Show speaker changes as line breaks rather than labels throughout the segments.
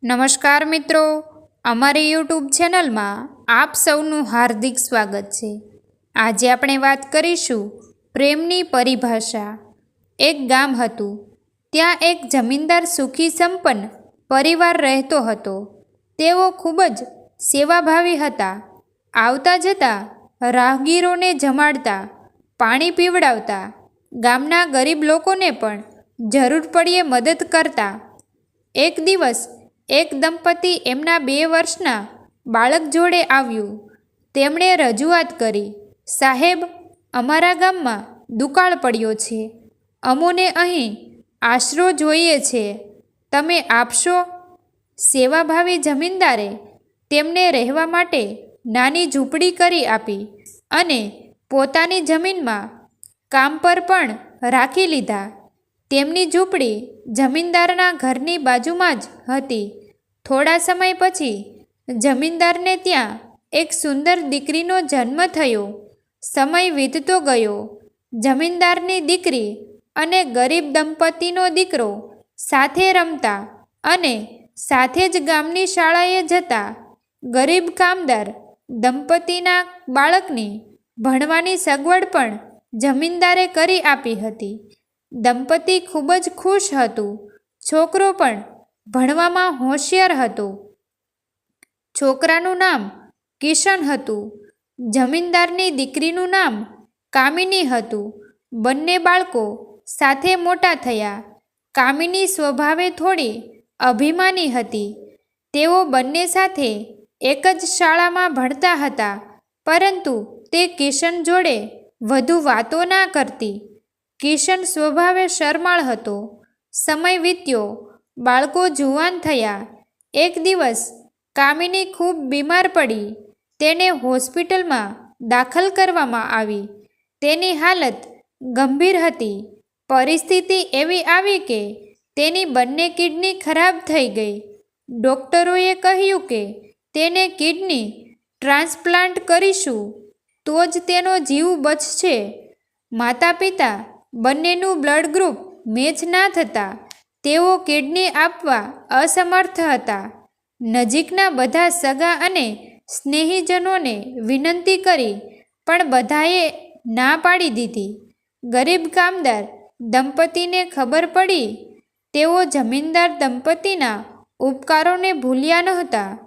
નમસ્કાર મિત્રો, અમારી યુટ્યુબ ચેનલમાં આપ સૌનું હાર્દિક સ્વાગત છે। આજે આપણે વાત કરીશું પ્રેમની પરિભાષા। એક ગામ હતું, ત્યાં એક જમીનદાર સુખી સંપન્ન પરિવાર રહેતો હતો। તેઓ ખૂબ જ સેવાભાવી હતા। આવતા જતા રાહગીરોને જમાડતા, પાણી પીવડાવતા, ગામના ગરીબ લોકોને પણ જરૂર પડ્યે મદદ કરતા। એક દિવસ એક દંપતી એમના 2 વર્ષના બાળક જોડે આવ્યું। તેમણે રજૂઆત કરી, સાહેબ, અમારા ગામમાં દુકાળ પડ્યો છે। અમોને અહીં આશરો જોઈએ છે, તમે આપશો? સેવાભાવી જમીનદારે તેમને રહેવા માટે નાની ઝૂંપડી કરી આપી અને પોતાની જમીનમાં કામ પર પણ રાખી લીધા। તેમની ઝૂંપડી જમીનદારના ઘરની બાજુમાં જ હતી। થોડા સમય પછી જમીનદારને ત્યાં એક સુંદર દીકરીનો જન્મ થયો। સમય વીતતો ગયો। જમીનદારની દીકરી અને ગરીબ દંપતીનો દીકરો સાથે રમતા અને સાથે જ ગામની શાળાએ જતા। ગરીબ કામદાર દંપતીના બાળકની ભણવાની સગવડ પણ જમીનદારે કરી આપી હતી। દંપતી ખૂબ જ ખુશ હતું। છોકરો પણ ભણવામાં હોશિયાર હતો। છોકરાનું નામ કિશન હતું। જમીનદારની દીકરીનું નામ કામિની હતું। બંને બાળકો સાથે મોટા થયા। કામિની સ્વભાવે થોડી અભિમાની હતી। તેઓ બંને સાથે એક જ શાળામાં ભણતા હતા, પરંતુ તે કિશન જોડે વધુ વાતો ના કરતી। કિશન સ્વભાવે શરમાળ હતો। સમય વીત્યો, બાળકો જુવાન થયા। એક દિવસ કામિની ખૂબ બીમાર પડી। તેને હોસ્પિટલમાં દાખલ કરવામાં આવી। તેની હાલત ગંભીર હતી। પરિસ્થિતિ એવી આવી કે તેની બંને કિડની ખરાબ થઈ ગઈ। ડૉક્ટરોએ કહ્યું કે તેને કિડની ટ્રાન્સપ્લાન્ટ કરીશું તો જ તેનો જીવ બચશે। માતા પિતા બંનેનું બ્લડ ગ્રુપ મેચ ના થતાં તેઓ કિડની આપવા અસમર્થ હતા। નજીકના બધા સગા અને સ્નેહીજનોને વિનંતી કરી, પણ બધાએ ના પાડી દીધી। ગરીબ કામદાર દંપતીને ખબર પડી। તેઓ જમીનદાર દંપતીના ઉપકારોને ભૂલ્યા નહોતા।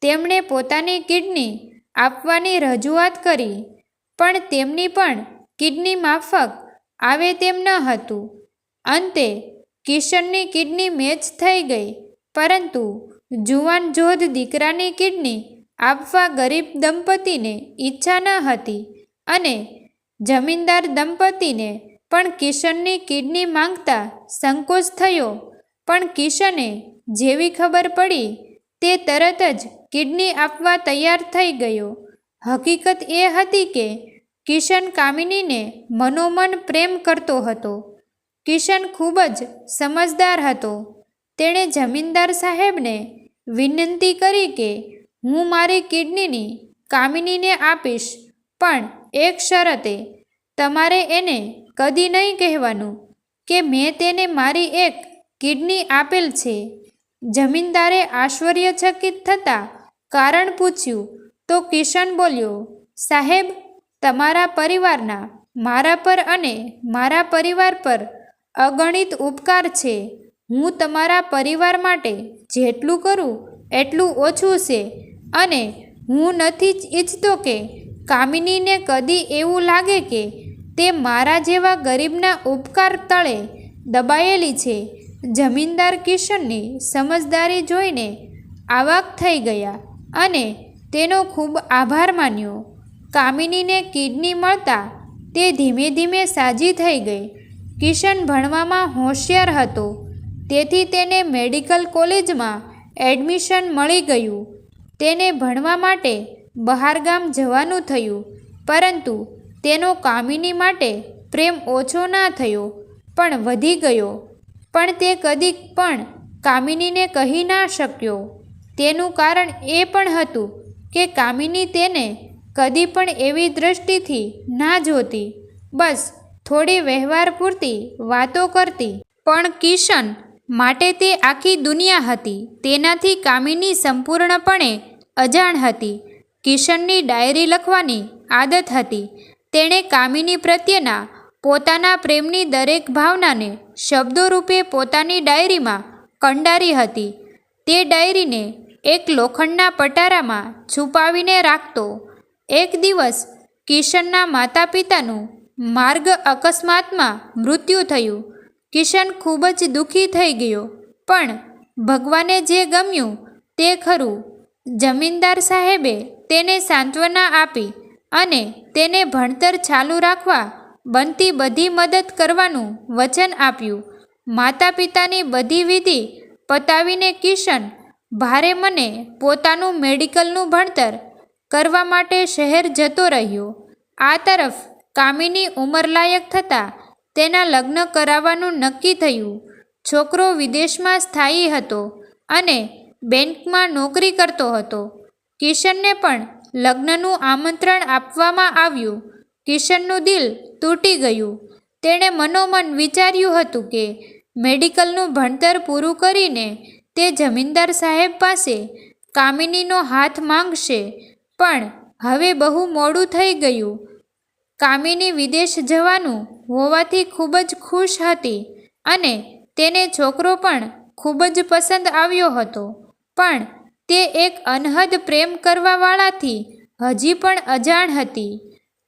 તેમણે પોતાની કિડની આપવાની રજૂઆત કરી, પણ તેમની પણ કિડની માફક આવે તેમ ન હતું। અંતે કિશનની કિડની મેચ થઈ ગઈ, પરંતુ જુવાન જોધ દીકરાની કિડની આપવા ગરીબ દંપતીને ઈચ્છા ન હતી અને જમીનદાર દંપતીને પણ કિશનની કિડની માંગતા સંકોચ થયો। પણ કિશને જેવી ખબર પડી તે તરત જ કિડની આપવા તૈયાર થઈ ગયો। હકીકત એ હતી કે કિશન કામિનીને મનોમન પ્રેમ કરતો હતો। કિશન ખૂબ જ સમજદાર હતો। તેણે જમીનદાર સાહેબને વિનંતી કરી કે હું મારી કિડનીની કામિનીને આપીશ, પણ એક શરતે, તમારે એને કદી નહીં કહેવાનું કે મેં તેને મારી એક કિડની આપેલ છે। જમીનદારે આશ્ચર્યચકિત થતાં કારણ પૂછ્યું તો કિશન બોલ્યો, સાહેબ, તમારા પરિવારના મારા પર અને મારા પરિવાર પર અગણિત ઉપકાર છે। હું તમારા પરિવાર માટે જેટલું કરું એટલું ઓછું છે અને હું નથી ઈચ્છતો કે કામિનીને કદી એવું લાગે કે તે મારા જેવા ગરીબના ઉપકાર તળે દબાયેલી છે। જમીનદાર કિશનની સમજદારી જોઈને અવાક થઈ ગયા અને તેનો ખૂબ આભાર માન્યો। કામિનીને કિડની મળતા તે ધીમે ધીમે સાજી થઈ ગઈ। કિશન ભણવામાં હોશિયાર હતો, તેથી તેને મેડિકલ કોલેજમાં એડમિશન મળી ગયું। તેને ભણવા માટે બહારગામ જવાનું થયું, પરંતુ તેનો કામિની માટે પ્રેમ ઓછો ના થયો, પણ વધી ગયો। પણ તે કદી પણ કામિનીને કહી ના શક્યો। તેનું કારણ એ પણ હતું કે કામિની તેને કદી પણ એવી દૃષ્ટિથી ના જોતી, બસ થોડી વ્યવહાર પૂરતી વાતો કરતી। પણ કિશન માટે તે આખી દુનિયા હતી તેનાથી કામિની સંપૂર્ણપણે અજાણ હતી. કિશનની ડાયરી લખવાની આદત હતી. તેણે કામિની પ્રત્યેના પોતાના પ્રેમની દરેક ભાવનાને શબ્દો રૂપે પોતાની ડાયરીમાં કંડારી હતી. તે ડાયરીને એક લોખંડના પટારામાં છુપાવીને રાખતો. એક દિવસ કિશનના માતા પિતાનું માર્ગ અકસ્માતમાં મૃત્યુ થયું. કિશન ખૂબ જ દુઃખી થઈ ગયો, પણ ભગવાને જે ગમ્યું તે ખરું. જમીનદાર સાહેબે તેને સાંત્વના આપી અને તેને ભણતર ચાલુ રાખવા બનતી બધી મદદ કરવાનું વચન આપ્યું. માતા પિતાની બધી વિધિ પતાવીને કિશન ભારે મને પોતાનું મેડિકલનું ભણતર કરવા માટે શહેર જતો રહ્યો. આ તરફ કામિની ઉંમરલાયક થતાં તેના લગ્ન કરાવવાનું નક્કી થયું. છોકરો વિદેશમાં સ્થાયી હતો અને બેંકમાં નોકરી કરતો હતો. કિશનને પણ લગ્નનું આમંત્રણ આપવામાં આવ્યું. કિશનનું દિલ તૂટી ગયું. તેણે મનોમન વિચાર્યું હતું કે મેડિકલનું ભણતર પૂરું કરીને તે જમીનદાર સાહેબ પાસે કામિનીનો હાથ માંગશે, પણ હવે બહુ મોડું થઈ ગયું. કામિની વિદેશ જવાનું હોવાથી ખૂબ જ ખુશ હતી અને તેને છોકરો પણ ખૂબ જ પસંદ આવ્યો હતો, પણ તે એક અનહદ પ્રેમ કરવાવાળાથી હજી પણ અજાણ હતી.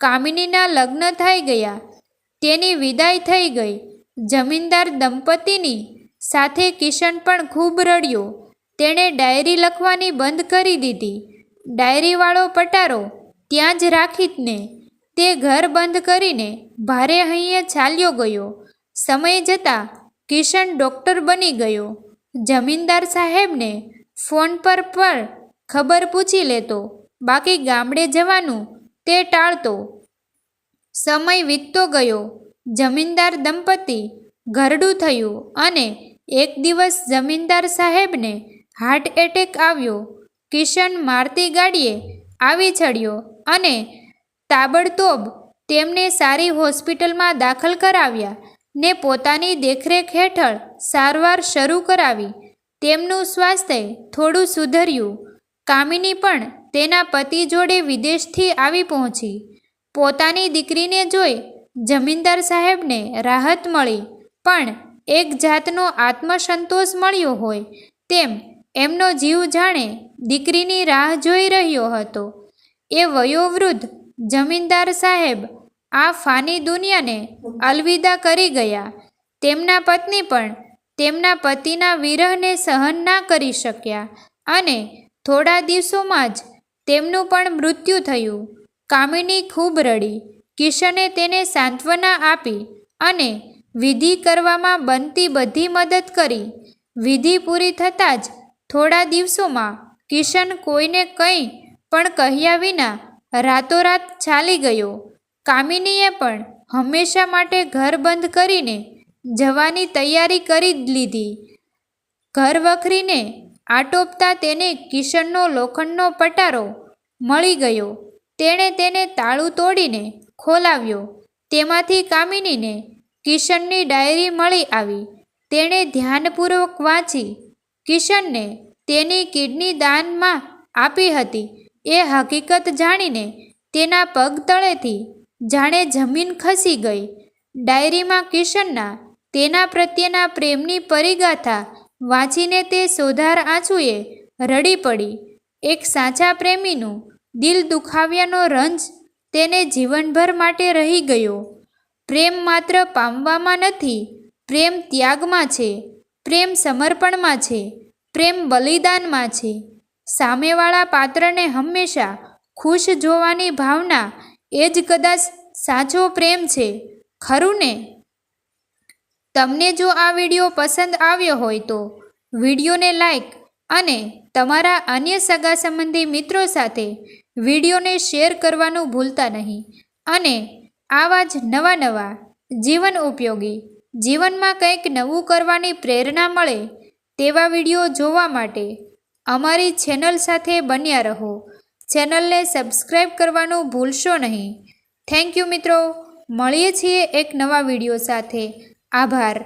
કામિનીના લગ્ન થઈ ગયા. તેની વિદાય થઈ ગઈ. જમીનદાર દંપતીની સાથે કિશન પણ ખૂબ રડ્યો. તેણે ડાયરી લખવાની બંધ કરી દીધી. ડાયરીવાળો પટારો ત્યાં જ રાખીને તે ઘર બંધ કરીને ભારે હૈયે ચાલ્યો ગયો. સમય જતાં કિશન ડૉક્ટર બની ગયો. જમીનદાર સાહેબને ફોન પર ખબર પૂછી લેતો, બાકી ગામડે જવાનું તે ટાળતો. સમય વીતતો ગયો. જમીનદાર દંપતી ઘરડું થયું અને એક દિવસ જમીનદાર સાહેબને હાર્ટ એટેક આવ્યો. કિશન મારતી ગાડીએ આવી ચડ્યો અને તાબડતોબ તેમને સારી હોસ્પિટલમાં દાખલ કરાવ્યા ને પોતાની દેખરેખ હેઠળ સારવાર શરૂ કરાવી. તેમનું સ્વાસ્થ્ય થોડું સુધર્યું. કામિની પણ તેના પતિ જોડે વિદેશથી આવી પહોંચી. પોતાની દીકરીને જોઈ જમીનદાર સાહેબને રાહત મળી, પણ એક જાતનો આત્મસંતોષ મળ્યો હોય તેમ એમનો જીવ જાણે દીકરીની રાહ જોઈ રહ્યો હતો. એ વયોવૃદ્ધ જમીનદાર સાહેબ આ ફાની દુનિયાને અલવિદા કરી ગયા. તેમના પત્ની પણ તેમના પતિના વિરહને સહન ના કરી શક્યા અને થોડા દિવસોમાં જ તેમનું પણ મૃત્યુ થયું. કામિની ખૂબ રડી. કિશને તેને સાંત્વના આપી અને વિધિ કરવામાં બનતી બધી મદદ કરી. વિધિ પૂરી થતાં જ થોડા દિવસોમાં કિશન કોઈને કંઈ પણ કહ્યા વિના રાતોરાત ચાલી ગયો. કામિનીએ પણ હંમેશા માટે ઘર બંધ કરીને જવાની તૈયારી કરી લીધી. ઘર વખરીને આટોપતા તેને કિશનનો લોખંડનો પટારો મળી ગયો. તેણે તેને તાળું તોડીને ખોલાવ્યો. તેમાંથી કામિનીને કિશનની ડાયરી મળી આવી. તેણે ધ્યાનપૂર્વક વાંચી. કિશનને તેની કિડની દાનમાં આપી હતી એ હકીકત જાણીને તેના પગ તળેથી જાણે જમીન ખસી ગઈ. ડાયરીમાં કિશનના તેના પ્રત્યેના પ્રેમની પરિગાથા વાંચીને તે સોધાર આંસુએ રડી પડી. એક સાચા પ્રેમીનું દિલ દુખાવ્યાનો રંજ તેને જીવનભર માટે રહી ગયો. પ્રેમ માત્ર પામવામાં નથી, પ્રેમ ત્યાગમાં છે, પ્રેમ સમર્પણમાં છે, પ્રેમ બલિદાનમાં છે. સામેવાળા પાત્રને હંમેશા ખુશ જોવાની ભાવના એ જ કદાચ સાચો પ્રેમ છે, ખરું ને? તમને જો આ વિડીયો પસંદ આવ્યો હોય તો વિડીયોને લાઈક અને તમારા અન્ય સગા સંબંધી મિત્રો સાથે વિડીયોને શેર કરવાનું ભૂલતા નહીં. અને આવા જ નવા જીવન ઉપયોગી, જીવનમાં કંઈક નવું કરવાની પ્રેરણા મળે તેવા વિડીયો જોવા માટે અમારી ચેનલ સાથે બન્યા રહો. ચેનલને સબસ્ક્રાઈબ કરવાનું ભૂલશો નહીં. થેન્ક યુ મિત્રો. મળીએ છીએ એક નવા વિડીયો સાથે. આભાર.